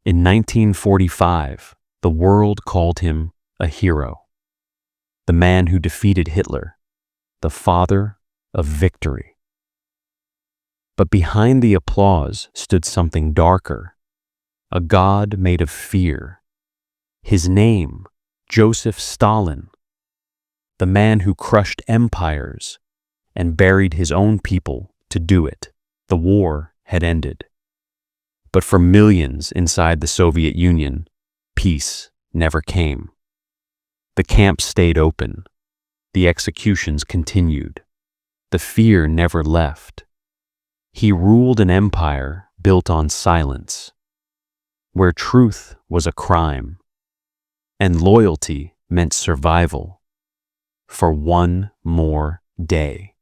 In 1945, the world called him a hero, the man who defeated Hitler, the father of victory. But behind the applause stood something darker, a god made of fear. His name, Joseph Stalin, the man who crushed empires and buried his own people to do it. The war had ended. But for millions inside the Soviet Union, peace never came. The camps stayed open. The executions continued. The fear never left. He ruled an empire built on silence, where truth was a crime, and loyalty meant survival for one more day.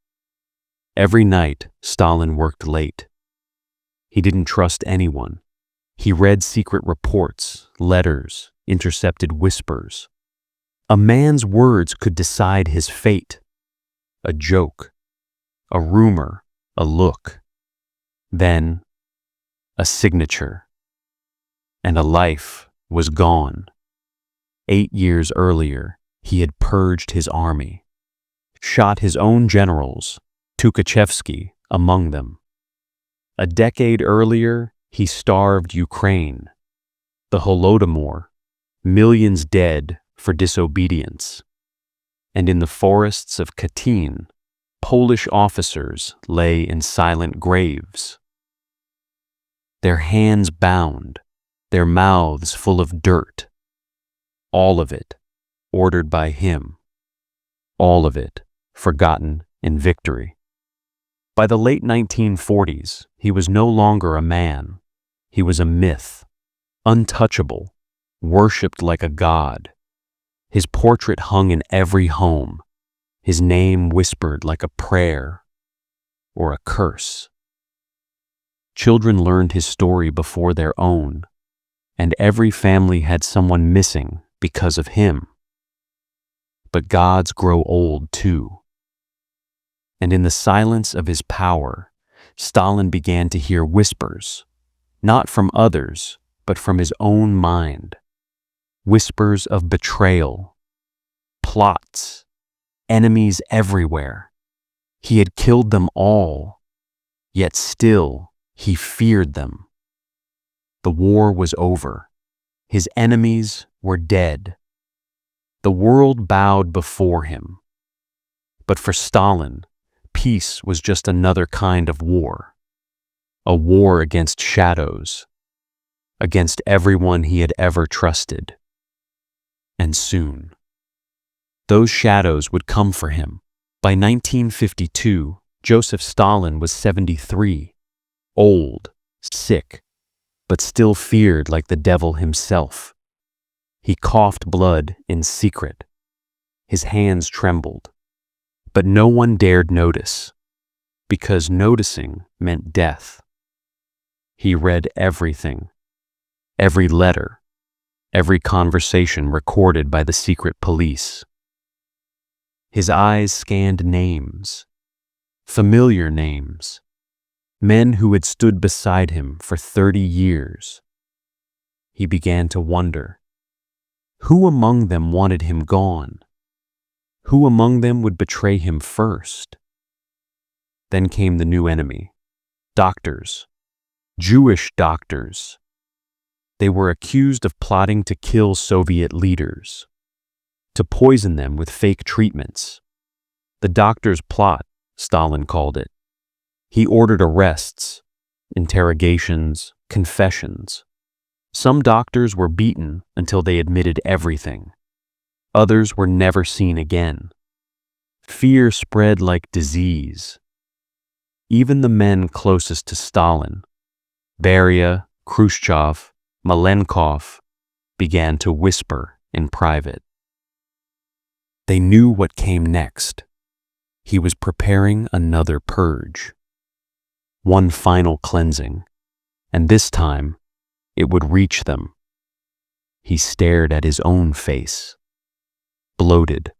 Every night, Stalin worked late. He didn't trust anyone. He read secret reports, letters, intercepted whispers. A man's words could decide his fate. A joke, a rumor, a look. Then, a signature. And a life was gone. 8 years earlier, he had purged his army, shot his own generals, Tukhachevsky among them. A decade earlier, he starved Ukraine, the Holodomor, millions dead for disobedience. And in the forests of Katyn, Polish officers lay in silent graves, their hands bound, their mouths full of dirt. All of it ordered by him, all of it forgotten in victory. By the late 1940s, he was no longer a man. He was a myth, untouchable, worshipped like a god. His portrait hung in every home, his name whispered like a prayer or a curse. Children learned his story before their own, and every family had someone missing because of him. But gods grow old too. And in the silence of his power, Stalin began to hear whispers, not from others, but from his own mind. Whispers of betrayal, plots, enemies everywhere. He had killed them all, yet still he feared them. The war was over. His enemies were dead. The world bowed before him. But for Stalin, peace was just another kind of war. A war against shadows, against everyone he had ever trusted. And soon, those shadows would come for him. By 1952, Joseph Stalin was 73, old, sick, but still feared like the devil himself. He coughed blood in secret. His hands trembled. But no one dared notice, because noticing meant death. He read everything, every letter, every conversation recorded by the secret police. His eyes scanned names, familiar names, men who had stood beside him for 30 years. He began to wonder, who among them wanted him gone? Who among them would betray him first? Then came the new enemy, doctors, Jewish doctors. They were accused of plotting to kill Soviet leaders, to poison them with fake treatments. The doctors' plot, Stalin called it. He ordered arrests, interrogations, confessions. Some doctors were beaten until they admitted everything. Others were never seen again. Fear spread like disease. Even the men closest to Stalin, Beria, Khrushchev, Malenkov, began to whisper in private. They knew what came next. He was preparing another purge. One final cleansing, and this time it would reach them. He stared at his own face. Bloated,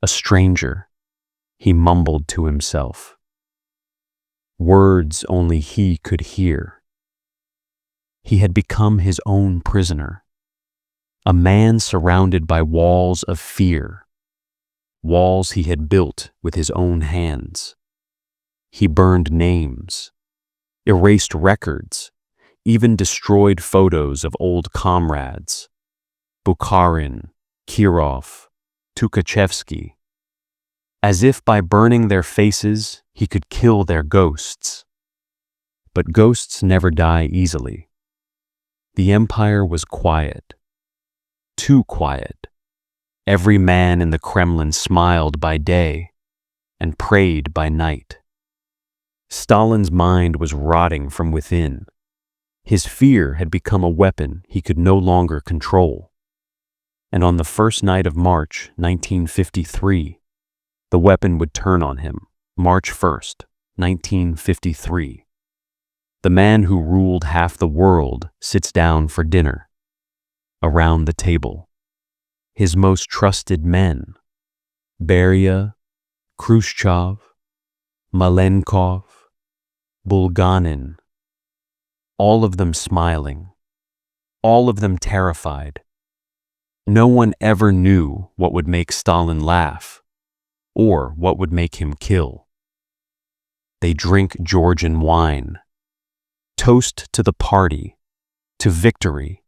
a stranger, he mumbled to himself. Words only he could hear. He had become his own prisoner, a man surrounded by walls of fear, walls he had built with his own hands. He burned names, erased records, even destroyed photos of old comrades, Bukharin, Kirov, Tukhachevsky, as if by burning their faces he could kill their ghosts. But ghosts never die easily. The empire was quiet, too quiet. Every man in the Kremlin smiled by day and prayed by night. Stalin's mind was rotting from within. His fear had become a weapon he could no longer control. And on the first night of March 1953, the weapon would turn on him, March 1st, 1953. The man who ruled half the world sits down for dinner. Around the table, his most trusted men, Beria, Khrushchev, Malenkov, Bulganin, all of them smiling, all of them terrified. No one ever knew what would make Stalin laugh or what would make him kill. They drink Georgian wine, toast to the party, to victory,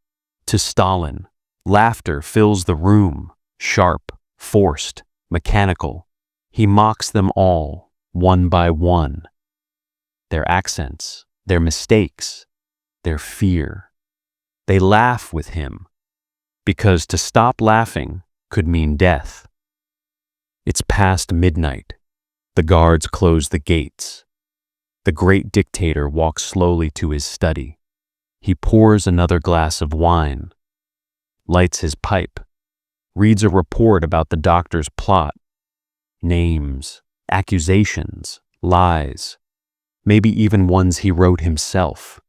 to Stalin. Laughter fills the room, sharp, forced, mechanical. He mocks them all, one by one. Their accents, their mistakes, their fear. They laugh with him, because to stop laughing could mean death. It's past midnight. The guards close the gates. The great dictator walks slowly to his study. He pours another glass of wine, lights his pipe, reads a report about the doctor's plot, names, accusations, lies, maybe even ones he wrote himself.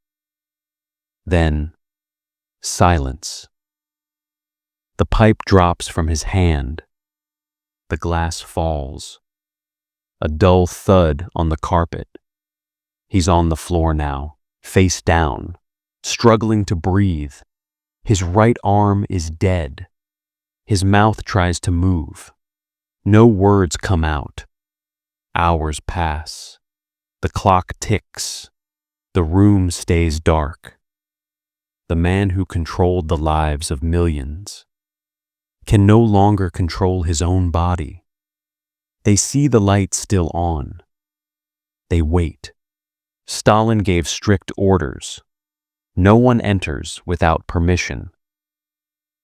Then, silence. The pipe drops from his hand. The glass falls. A dull thud on the carpet. He's on the floor now, face down, struggling to breathe. His right arm is dead. His mouth tries to move. No words come out. Hours pass. The clock ticks. The room stays dark. The man who controlled the lives of millions can no longer control his own body. They see the light still on. They wait. Stalin gave strict orders. No one enters without permission.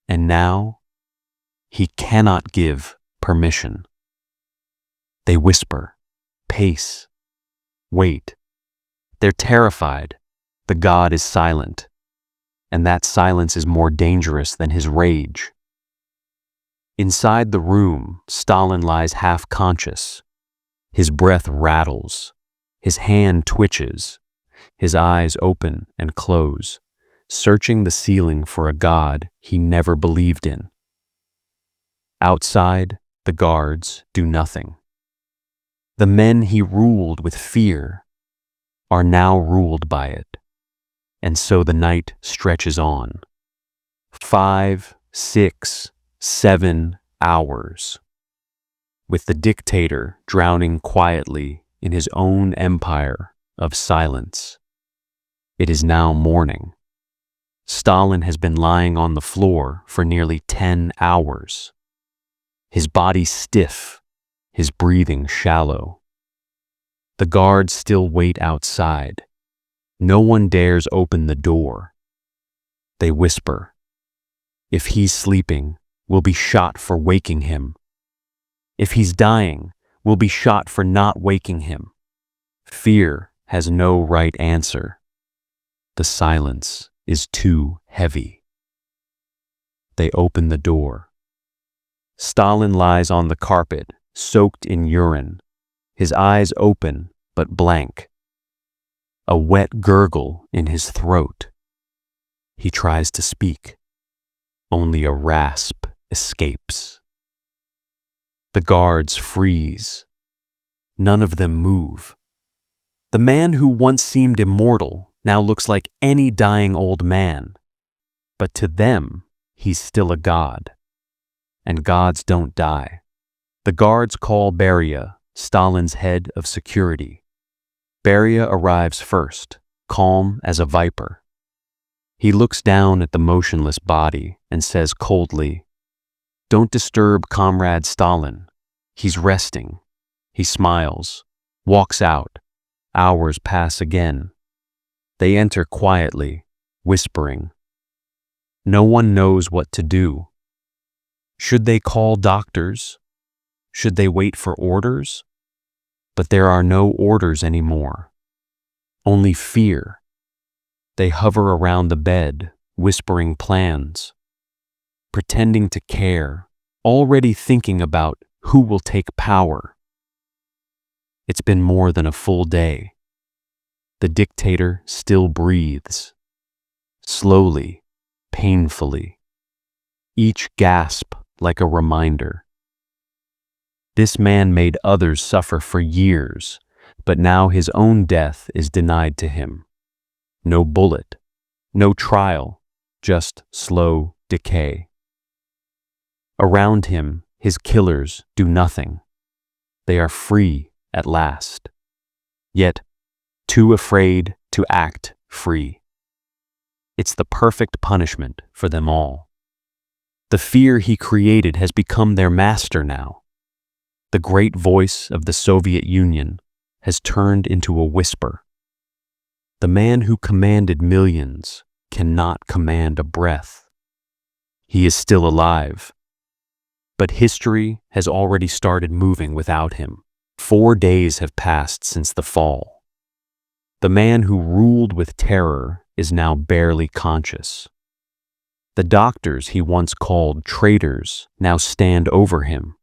And now, he cannot give permission. They whisper, pace, wait. They're terrified. The god is silent. And that silence is more dangerous than his rage. Inside the room, Stalin lies half-conscious. His breath rattles. His hand twitches. His eyes open and close, searching the ceiling for a god he never believed in. Outside, the guards do nothing. The men he ruled with fear are now ruled by it. And so the night stretches on. 5, 6, 7 hours. With the dictator drowning quietly in his own empire of silence. It is now morning. Stalin has been lying on the floor for nearly 10 hours. His body stiff, his breathing shallow. The guards still wait outside. No one dares open the door. They whisper, if he's sleeping, we'll be shot for waking him. If he's dying, we'll be shot for not waking him. Fear has no right answer. The silence is too heavy. They open the door. Stalin lies on the carpet, soaked in urine, his eyes open but blank. A wet gurgle in his throat. He tries to speak. Only a rasp escapes. The guards freeze. None of them move. The man who once seemed immortal now looks like any dying old man. But to them, he's still a god. And gods don't die. The guards call Beria, Stalin's head of security. Beria arrives first, calm as a viper. He looks down at the motionless body and says coldly, "Don't disturb Comrade Stalin. He's resting." He smiles, walks out. Hours pass again. They enter quietly, whispering. No one knows what to do. Should they call doctors? Should they wait for orders? But there are no orders anymore. Only fear. They hover around the bed, whispering plans, pretending to care, already thinking about who will take power. It's been more than a full day. The dictator still breathes. Slowly, painfully. Each gasp like a reminder. This man made others suffer for years, but now his own death is denied to him. No bullet, no trial, just slow decay. Around him, his killers do nothing. They are free at last, yet too afraid to act free. It's the perfect punishment for them all. The fear he created has become their master now. The great voice of the Soviet Union has turned into a whisper. The man who commanded millions cannot command a breath. He is still alive, but history has already started moving without him. 4 days have passed since the fall. The man who ruled with terror is now barely conscious. The doctors he once called traitors now stand over him.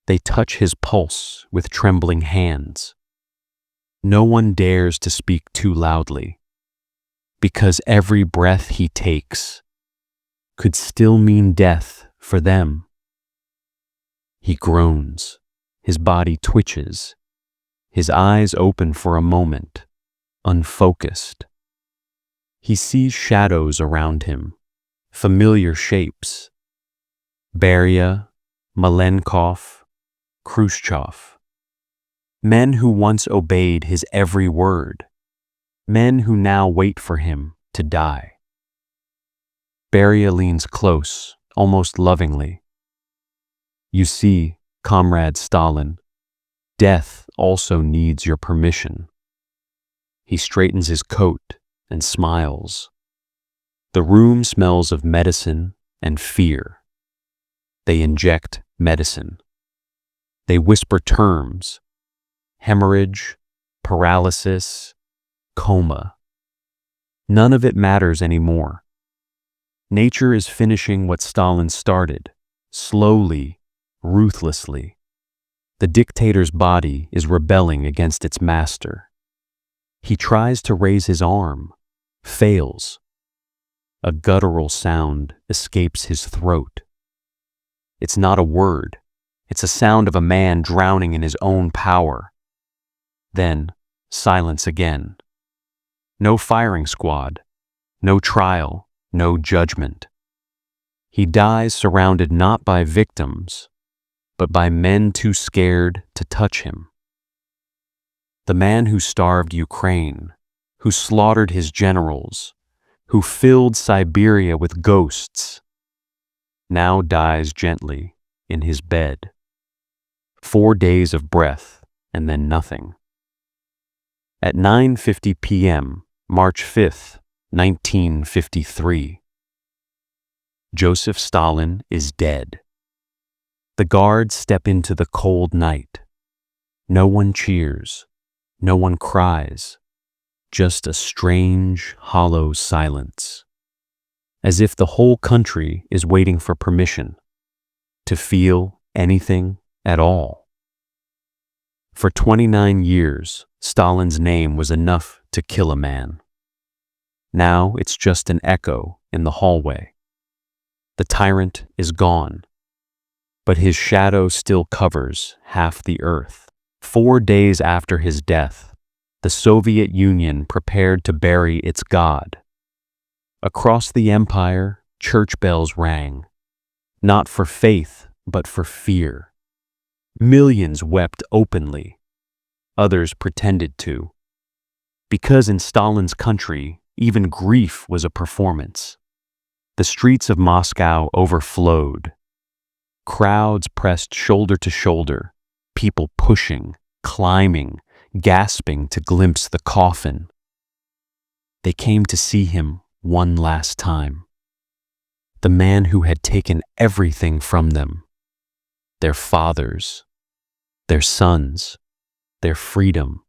They touch his pulse with trembling hands. No one dares to speak too loudly, because every breath he takes could still mean death for them. He groans, his body twitches, his eyes open for a moment, unfocused. He sees shadows around him, familiar shapes. Beria, Malenkov, Khrushchev. Men who once obeyed his every word. Men who now wait for him to die. Beria leans close, almost lovingly. You see, Comrade Stalin, death also needs your permission. He straightens his coat and smiles. The room smells of medicine and fear. They inject medicine. They whisper terms: hemorrhage, paralysis, coma. None of it matters anymore. Nature is finishing what Stalin started, slowly, ruthlessly. The dictator's body is rebelling against its master. He tries to raise his arm, fails. A guttural sound escapes his throat. It's not a word. It's a sound of a man drowning in his own power. Then, silence again. No firing squad, no trial, no judgment. He dies surrounded not by victims, but by men too scared to touch him. The man who starved Ukraine, who slaughtered his generals, who filled Siberia with ghosts, now dies gently in his bed. 4 days of breath and then nothing. At 9:50 p.m., March 5th, 1953, Joseph Stalin is dead. The guards step into the cold night. No one cheers. No one cries. Just a strange, hollow silence. As if the whole country is waiting for permission to feel anything at all. For 29 years, Stalin's name was enough to kill a man. Now it's just an echo in the hallway. The tyrant is gone, but his shadow still covers half the earth. 4 days after his death, the Soviet Union prepared to bury its god. Across the empire, church bells rang, not for faith, but for fear. Millions wept openly. Others pretended to. Because in Stalin's country, even grief was a performance. The streets of Moscow overflowed. Crowds pressed shoulder to shoulder, people pushing, climbing, gasping to glimpse the coffin. They came to see him one last time. The man who had taken everything from them. Their fathers, their sons, their freedom.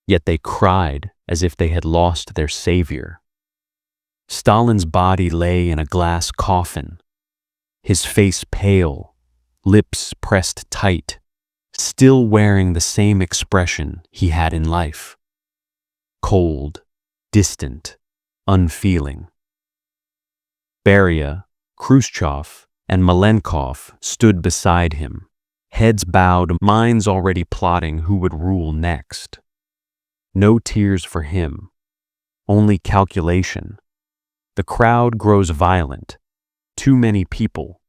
Yet they cried as if they had lost their savior. Stalin's body lay in a glass coffin, his face pale, lips pressed tight, still wearing the same expression he had in life. Cold, distant, unfeeling. Beria, Khrushchev, and Malenkov stood beside him, heads bowed, minds already plotting who would rule next. No tears for him, only calculation. The crowd grows violent. Too many people,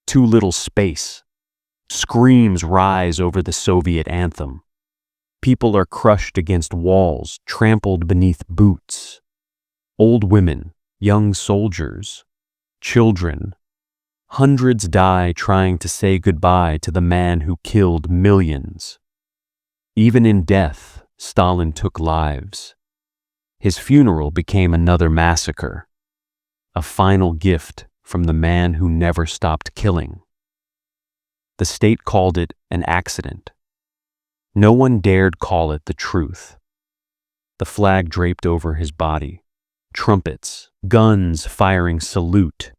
too little space. Screams rise over the Soviet anthem. People are crushed against walls, trampled beneath boots. Old women, young soldiers, children. Hundreds die trying to say goodbye to the man who killed millions. Even in death, Stalin took lives. His funeral became another massacre, a final gift from the man who never stopped killing. The state called it an accident. No one dared call it the truth. The flag draped over his body, trumpets, guns firing salute.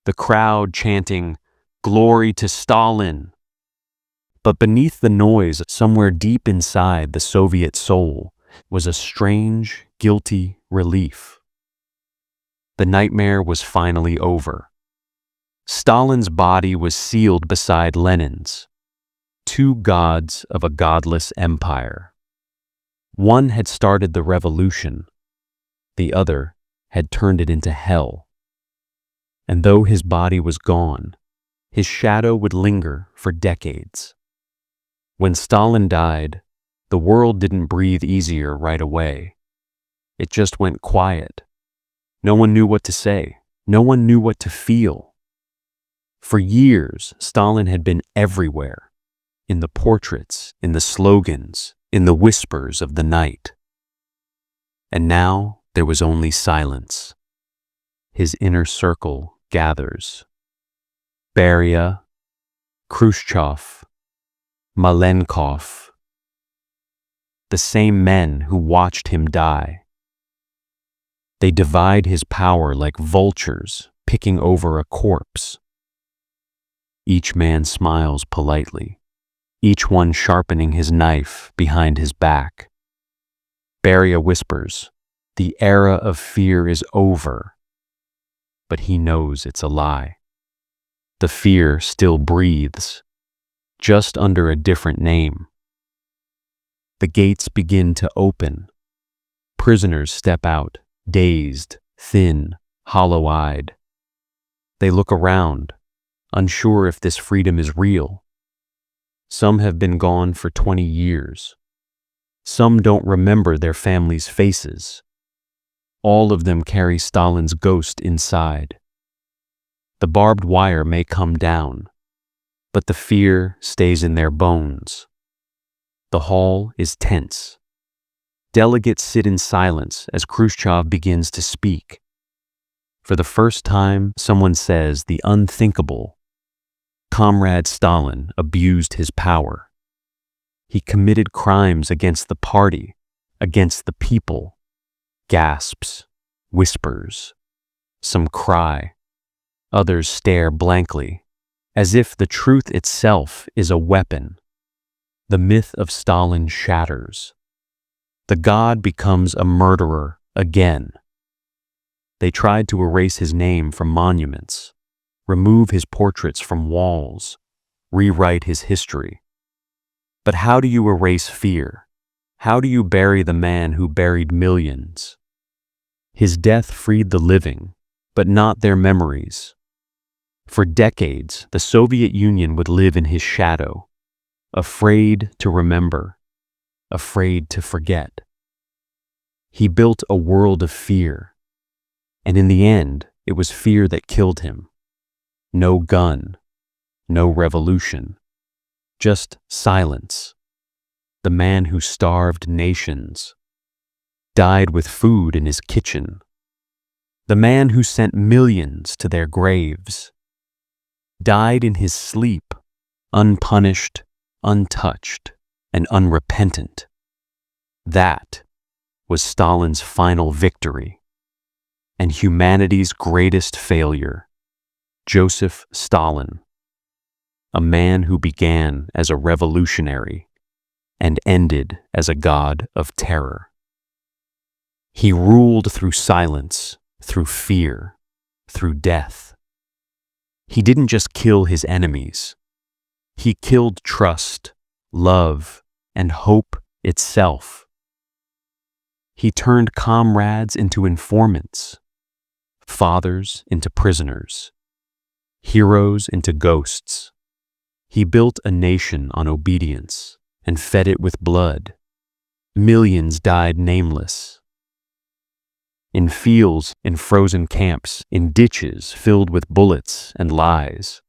The crowd chanting, "Glory to Stalin!" But beneath the noise, somewhere deep inside the Soviet soul, was a strange, guilty relief. The nightmare was finally over. Stalin's body was sealed beside Lenin's, two gods of a godless empire. One had started the revolution, the other had turned it into hell. And though his body was gone, his shadow would linger for decades. When Stalin died, the world didn't breathe easier right away. It just went quiet. No one knew what to say. No one knew what to feel. For years, Stalin had been everywhere, in the portraits, in the slogans, in the whispers of the night. And now there was only silence. His inner circle gathers. Beria, Khrushchev, Malenkov, the same men who watched him die. They divide his power like vultures picking over a corpse. Each man smiles politely, each one sharpening his knife behind his back. Beria whispers, "The era of fear is over," but he knows it's a lie. The fear still breathes, just under a different name. The gates begin to open. Prisoners step out, dazed, thin, hollow-eyed. They look around, unsure if this freedom is real. Some have been gone for 20 years. Some don't remember their families' faces. All of them carry Stalin's ghost inside. The barbed wire may come down, but the fear stays in their bones. The hall is tense. Delegates sit in silence as Khrushchev begins to speak. For the first time, someone says the unthinkable. Comrade Stalin abused his power. He committed crimes against the party, against the people. Gasps, whispers. Some cry. Others stare blankly, as if the truth itself is a weapon. The myth of Stalin shatters. The god becomes a murderer again. They tried to erase his name from monuments, remove his portraits from walls, rewrite his history. But how do you erase fear? How do you bury the man who buried millions? His death freed the living, but not their memories. For decades, the Soviet Union would live in his shadow, afraid to remember, afraid to forget. He built a world of fear, and in the end, it was fear that killed him. No gun, no revolution, just silence. The man who starved nations died with food in his kitchen. The man who sent millions to their graves died in his sleep, unpunished, untouched, and unrepentant. That was Stalin's final victory, and humanity's greatest failure, Joseph Stalin, a man who began as a revolutionary and ended as a god of terror. He ruled through silence, through fear, through death. He didn't just kill his enemies. He killed trust, love, and hope itself. He turned comrades into informants, fathers into prisoners, heroes into ghosts. He built a nation on obedience and fed it with blood. Millions died nameless. In fields, in frozen camps, in ditches filled with bullets and lies.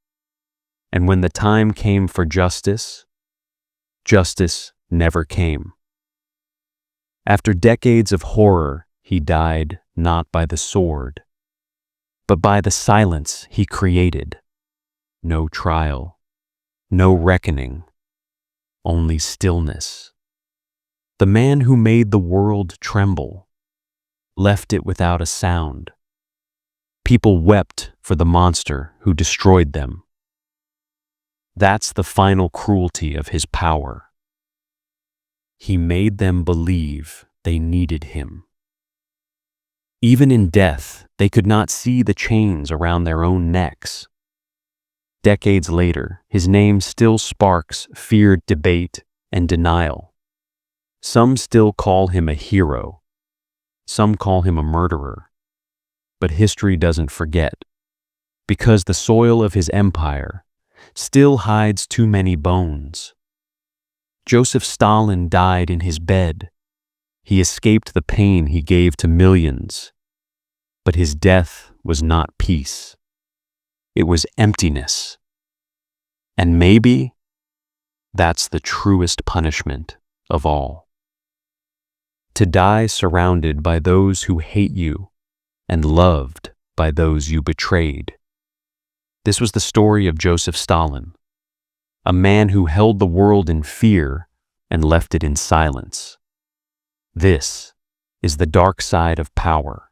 And when the time came for justice, justice never came. After decades of horror, he died not by the sword, but by the silence he created. No trial, no reckoning, only stillness. The man who made the world tremble left it without a sound. People wept for the monster who destroyed them. That's the final cruelty of his power. He made them believe they needed him. Even in death, they could not see the chains around their own necks. Decades later, his name still sparks feared debate and denial. Some still call him a hero. Some call him a murderer. But history doesn't forget, because the soil of his empire still hides too many bones. Joseph Stalin died in his bed. He escaped the pain he gave to millions. But his death was not peace. It was emptiness. And maybe that's the truest punishment of all. To die surrounded by those who hate you and loved by those you betrayed. This was the story of Joseph Stalin, a man who held the world in fear and left it in silence. This is the dark side of power.